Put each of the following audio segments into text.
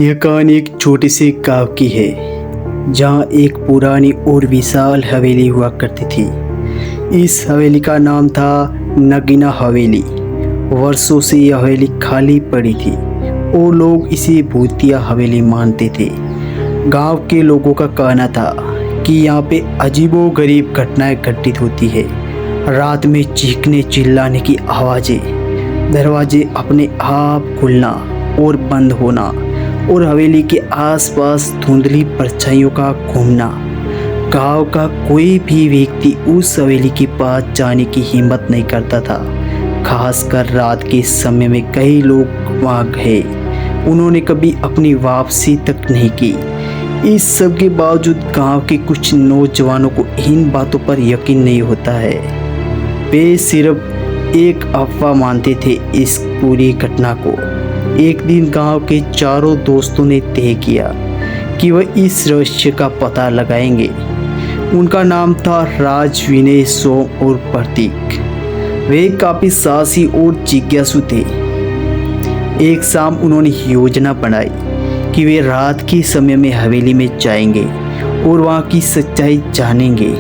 यह कहानी एक छोटे से गांव की है जहां एक पुरानी और विशाल हवेली हुआ करती थी। इस हवेली का नाम था नगीना हवेली। वर्षों से यह हवेली खाली पड़ी थी और लोग इसे भूतिया हवेली मानते थे। गांव के लोगों का कहना था कि यहाँ पे अजीबोगरीब घटनाएं घटित होती है। रात में चीखने चिल्लाने की आवाज़ें, दरवाजे अपने आप खुलना और बंद होना और हवेली के आसपास धुंधली परछाइयों का घूमना। गांव का कोई भी व्यक्ति उस हवेली के पास जाने की हिम्मत नहीं करता था। खासकर रात के समय में कई लोग वहां गए, उन्होंने कभी अपनी वापसी तक नहीं की। इस सब के बावजूद गांव के कुछ नौजवानों को इन बातों पर यकीन नहीं होता है। वे सिर्फ एक अफवाह मानते थे इस पूरी घटना को। एक दिन गांव के चारों दोस्तों ने तय किया कि वह इस रहस्य का पता लगाएंगे। उनका नाम था राज, विनय, सोम और प्रतीक। वे काफी साहसी और जिज्ञासु थे। एक शाम उन्होंने योजना बनाई कि वे रात के समय में हवेली में जाएंगे और वहाँ की सच्चाई जानेंगे।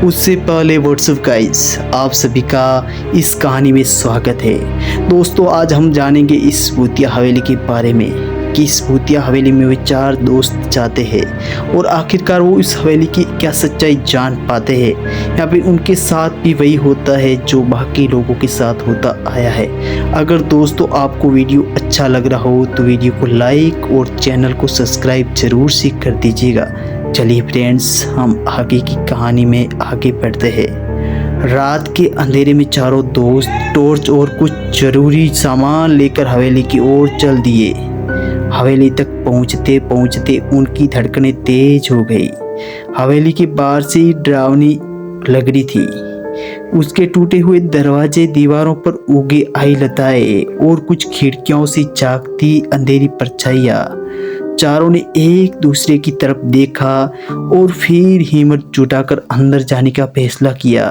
उससे पहले व्हाट्सअप गाइस, आप सभी का इस कहानी में स्वागत है। दोस्तों, आज हम जानेंगे इस भूतिया हवेली के बारे में कि इस भूतिया हवेली में वे चार दोस्त जाते हैं और आखिरकार वो इस हवेली की क्या सच्चाई जान पाते हैं या फिर उनके साथ भी वही होता है जो बाकी लोगों के साथ होता आया है। अगर दोस्तों आपको वीडियो अच्छा लग रहा हो तो वीडियो को लाइक और चैनल को सब्सक्राइब जरूर से कर दीजिएगा। चलिए फ्रेंड्स, हम आगे की कहानी में आगे बढ़ते हैं। रात के अंधेरे में चारों दोस्त टॉर्च और कुछ जरूरी सामान लेकर हवेली की ओर चल दिए। हवेली तक पहुंचते पहुंचते उनकी धड़कनें तेज हो गई। हवेली के बाहर से ही डरावनी लग रही थी। उसके टूटे हुए दरवाजे, दीवारों पर उगे आई लताएं और कुछ खिड़कियों से झांकती अंधेरी परछाइयां। चारों ने एक दूसरे की तरफ देखा और फिर हिम्मत जुटाकर अंदर जाने का फैसला किया।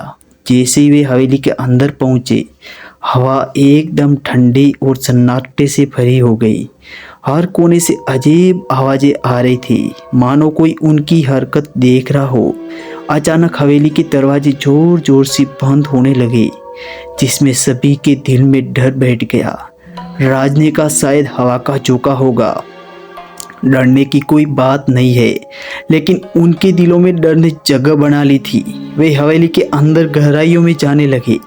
जैसे ही वे हवेली के अंदर पहुंचे, हवा एकदम ठंडी और सन्नाटे से भरी हो गई। हर कोने से अजीब आवाजें आ रही थी, मानो कोई उनकी हरकत देख रहा हो। अचानक हवेली के दरवाजे जोर जोर से बंद होने लगे, जिसमें सभी के दिल में डर बैठ गया। राजने का शायद हवा का झोंका होगा। डरने की कोई बात नहीं है, लेकिन उनके दिलों में डर ने जगह बना ली थी। वे हवेली के अंदर गहराइयों में जाने लगे।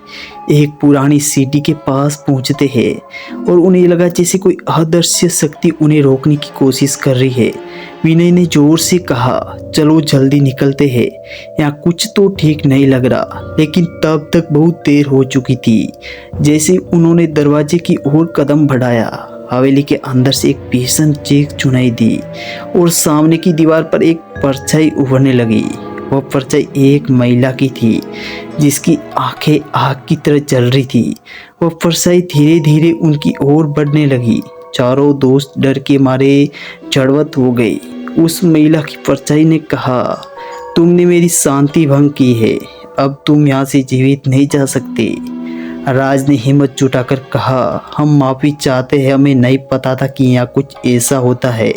एक पुरानी सीढ़ी के पास पहुंचते हैं और उन्हें लगा जैसे कोई अदृश्य शक्ति उन्हें रोकने की कोशिश कर रही है। विनय ने जोर से कहा, चलो जल्दी निकलते हैं, यहाँ कुछ तो ठीक नहीं लग रहा। लेकिन तब तक बहुत देर हो चुकी थी। जैसे उन्होंने दरवाजे की ओर कदम बढ़ाया, हवेली के अंदर से एक भीषण चीख सुनाई दी और सामने की दीवार पर एक परछाई उभरने लगी। वह परछाई एक महिला की थी, जिसकी आंखें आग की तरह जल रही थी। वह परछाई धीरे धीरे उनकी ओर बढ़ने लगी। चारों दोस्त डर के मारे चढ़वत हो गए। उस महिला की परछाई ने कहा, तुमने मेरी शांति भंग की है, अब तुम यहाँ से जीवित नहीं जा सकते। राज ने हिम्मत जुटाकर कहा, हम माफ़ी चाहते हैं, हमें नहीं पता था कि यहाँ कुछ ऐसा होता है,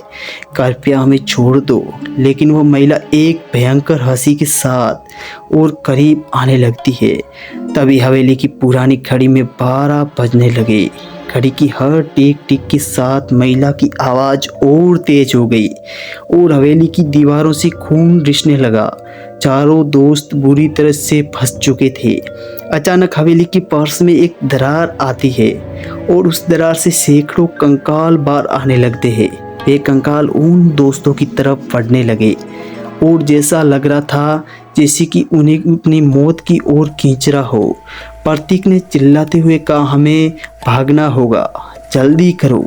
कृपया हमें छोड़ दो। लेकिन वह महिला एक भयंकर हंसी के साथ और करीब आने लगती है। तभी हवेली की पुरानी घड़ी में 12 बजने लगे। घड़ी की हर टिक टिक के साथ महिला की आवाज़ और तेज हो गई और हवेली की दीवारों से खून रिसने लगा। चारों दोस्त बुरी तरह से फंस चुके थे। अचानक हवेली की पर्स में एक दरार आती है और उस दरार से सैकड़ों कंकाल बाहर आने लगते हैं। वे कंकाल उन दोस्तों की तरफ बढ़ने लगे और जैसा लग रहा था जैसे कि उन्हें अपनी मौत की ओर खींच रहा हो। प्रतीक ने चिल्लाते हुए कहा, हमें भागना होगा, जल्दी करो।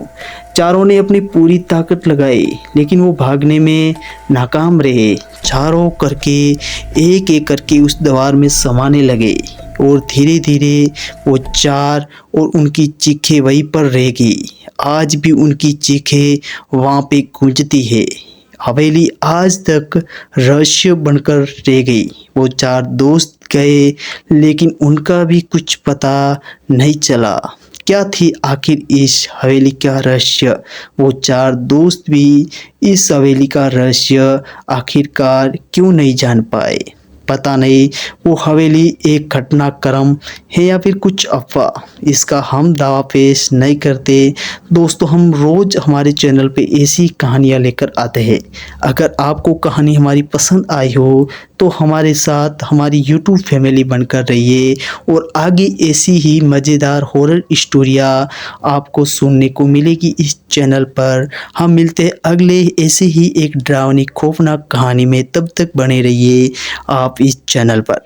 चारों ने अपनी पूरी ताकत लगाई, लेकिन वो भागने में नाकाम रहे। चारों करके एक करके उस दीवार में समाने लगे और धीरे धीरे वो चार और उनकी चीखें वहीं पर रह गई। आज भी उनकी चीखें वहाँ पे गूंजती है। हवेली आज तक रहस्य बनकर रह गई। वो चार दोस्त गए, लेकिन उनका भी कुछ पता नहीं चला। क्या थी आखिर इस हवेली का रहस्य। वो चार दोस्त भी इस हवेली का रहस्य आखिरकार क्यों नहीं जान पाए। पता नहीं वो हवेली एक घटनाक्रम है या फिर कुछ अफवाह, इसका हम दावा पेश नहीं करते। दोस्तों, हम रोज़ हमारे चैनल पे ऐसी कहानियाँ लेकर आते हैं। अगर आपको कहानी हमारी पसंद आई हो तो हमारे साथ हमारी यूट्यूब फैमिली बनकर रहिए और आगे ऐसी ही मज़ेदार हॉरर स्टोरियाँ आपको सुनने को मिलेगी इस चैनल पर। हम मिलते हैं अगले ऐसे ही एक डरावनी खौफनाक कहानी में, तब तक बने रहिए आप इस चैनल पर।